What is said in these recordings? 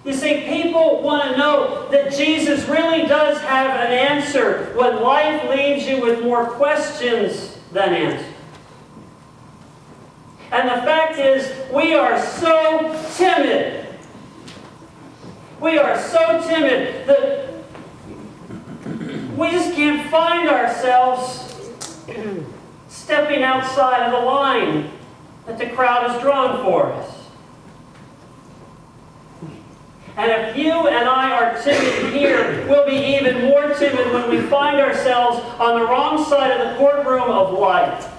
You see, people want to know that Jesus really does have an answer when life leaves you with more questions than answers. And the fact is, we are so timid. We are so timid that we just can't find ourselves stepping outside of the line that the crowd has drawn for us. And if you and I are timid here, we'll be even more timid when we find ourselves on the wrong side of the courtroom of life.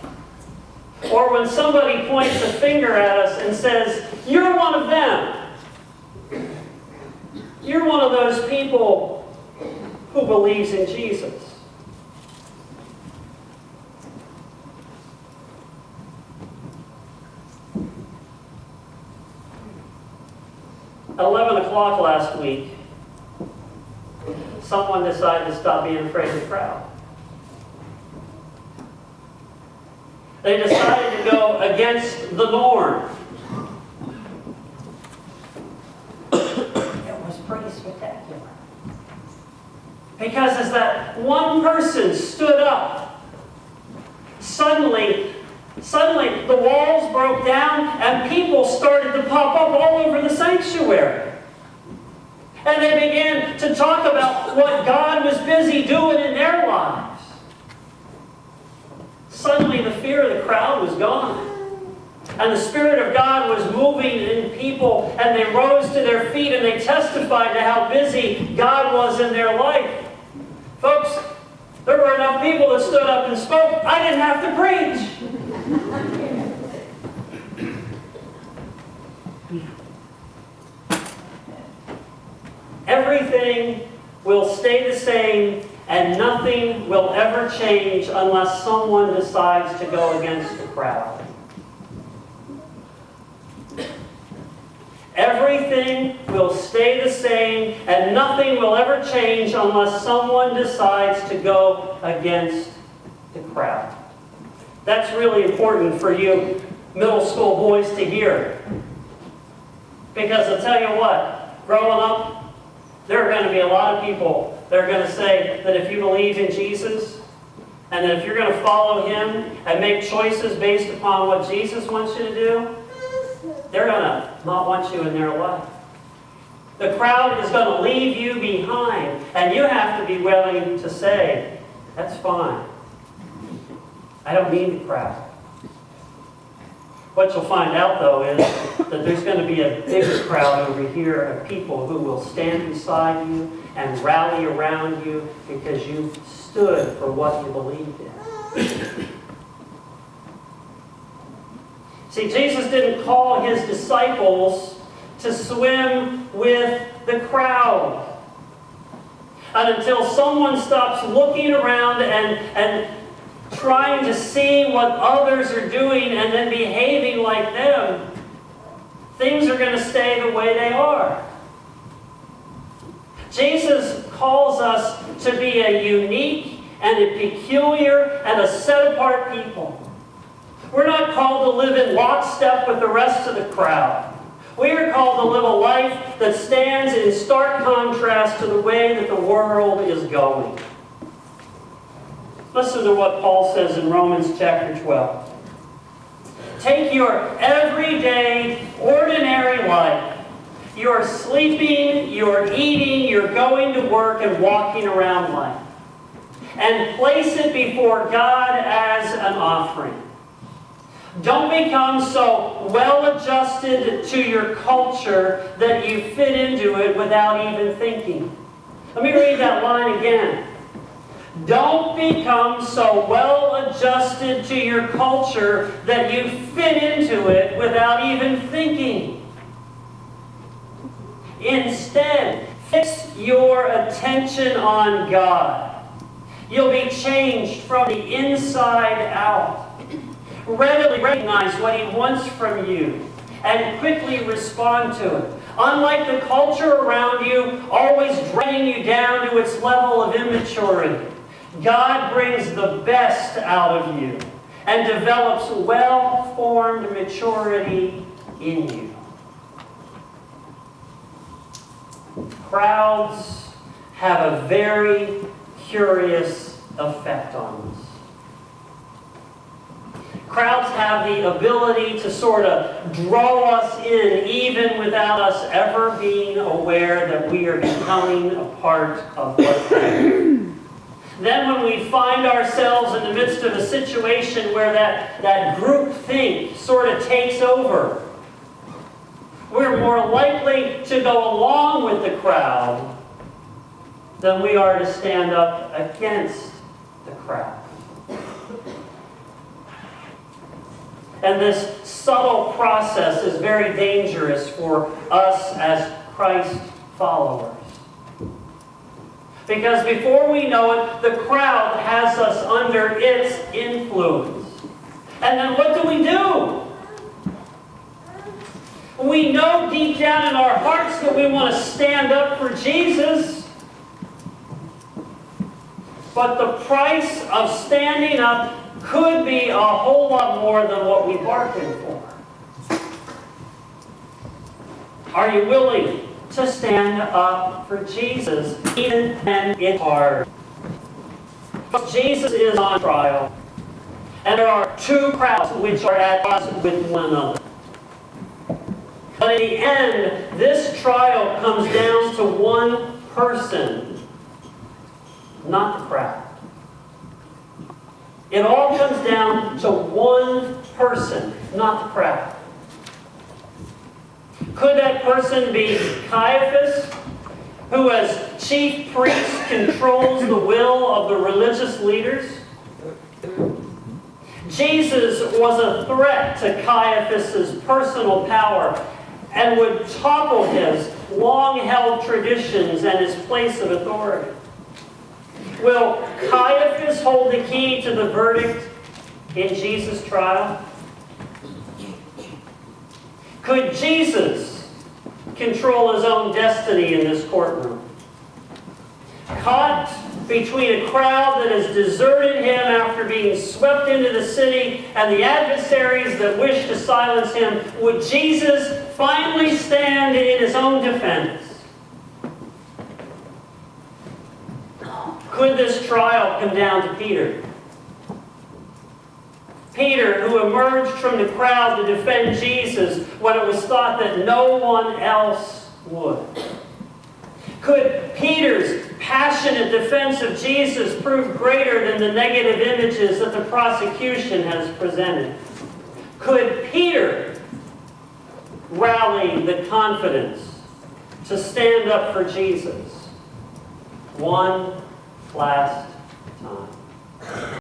Or when somebody points a finger at us and says, "You're one of them. You're one of those people who believes in Jesus." 11 o'clock last week, someone decided to stop being afraid of the crowd. They decided to go against the norm. It was pretty spectacular. Because as that one person stood up, suddenly the walls broke down and people started to pop up all over the sanctuary. And they began to talk about what God was busy doing in their lives. Suddenly the fear of the crowd was gone. And the Spirit of God was moving in people, and they rose to their feet and they testified to how busy God was in their life. Folks, there were enough people that stood up and spoke. I didn't have to preach. Everything will stay the same, and nothing will ever change unless someone decides to go against the crowd. Everything will stay the same, and nothing will ever change unless someone decides to go against the crowd. That's really important for you middle school boys to hear. Because I'll tell you what, growing up, there are going to be a lot of people that are going to say that if you believe in Jesus, and that if you're going to follow Him and make choices based upon what Jesus wants you to do, they're going to not want you in their life. The crowd is going to leave you behind, and you have to be willing to say, that's fine. I don't need the crowd. What you'll find out, though, is that there's going to be a bigger crowd over here of people who will stand beside you and rally around you because you stood for what you believed in. See, Jesus didn't call His disciples to swim with the crowd. And until someone stops looking around and trying to see what others are doing and then behaving like them, things are going to stay the way they are. Jesus calls us to be a unique and a peculiar and a set-apart people. We're not called to live in lockstep with the rest of the crowd. We are called to live a life that stands in stark contrast to the way that the world is going. Listen to what Paul says in Romans chapter 12. Take your everyday, ordinary life. You're sleeping, you're eating, you're going to work and walking around life. And place it before God as an offering. Don't become so well-adjusted to your culture that you fit into it without even thinking. Let me read that line again. Don't become so well-adjusted to your culture that you fit into it without even thinking. Instead, fix your attention on God. You'll be changed from the inside out. Readily recognize what He wants from you and quickly respond to it. Unlike the culture around you, always dragging you down to its level of immaturity, God brings the best out of you and develops well-formed maturity in you. crowds have a very curious effect on us. Crowds have the ability to sort of draw us in even without us ever being aware that we are becoming a part of what's happening. Then when we find ourselves in the midst of a situation where that group think sort of takes over, we're more likely to go along with the crowd than we are to stand up against the crowd. And this subtle process is very dangerous for us as Christ followers. Because before we know it, the crowd has us under its influence. And then what do? We know deep down in our hearts that we want to stand up for Jesus. But the price of standing up could be a whole lot more than what we bargained for. Are you willing to stand up for Jesus even when it's hard? Jesus is on trial. And there are two crowds which are at odds with one another. But in the end, this trial comes down to one person, not the crowd. It all comes down to one person, not the crowd. Could that person be Caiaphas, who as chief priest controls the will of the religious leaders? Jesus was a threat to Caiaphas' personal power and would topple his long-held traditions and his place of authority. Will Caiaphas hold the key to the verdict in Jesus' trial? Could Jesus control his own destiny in this courtroom? Caught between a crowd that has deserted him after being swept into the city and the adversaries that wish to silence him, would Jesus finally stand in his own defense? Could this trial come down to Peter? Peter, who emerged from the crowd to defend Jesus when it was thought that no one else would. Could Peter's passionate defense of Jesus prove greater than the negative images that the prosecution has presented? Could Peter rally the confidence to stand up for Jesus one last time?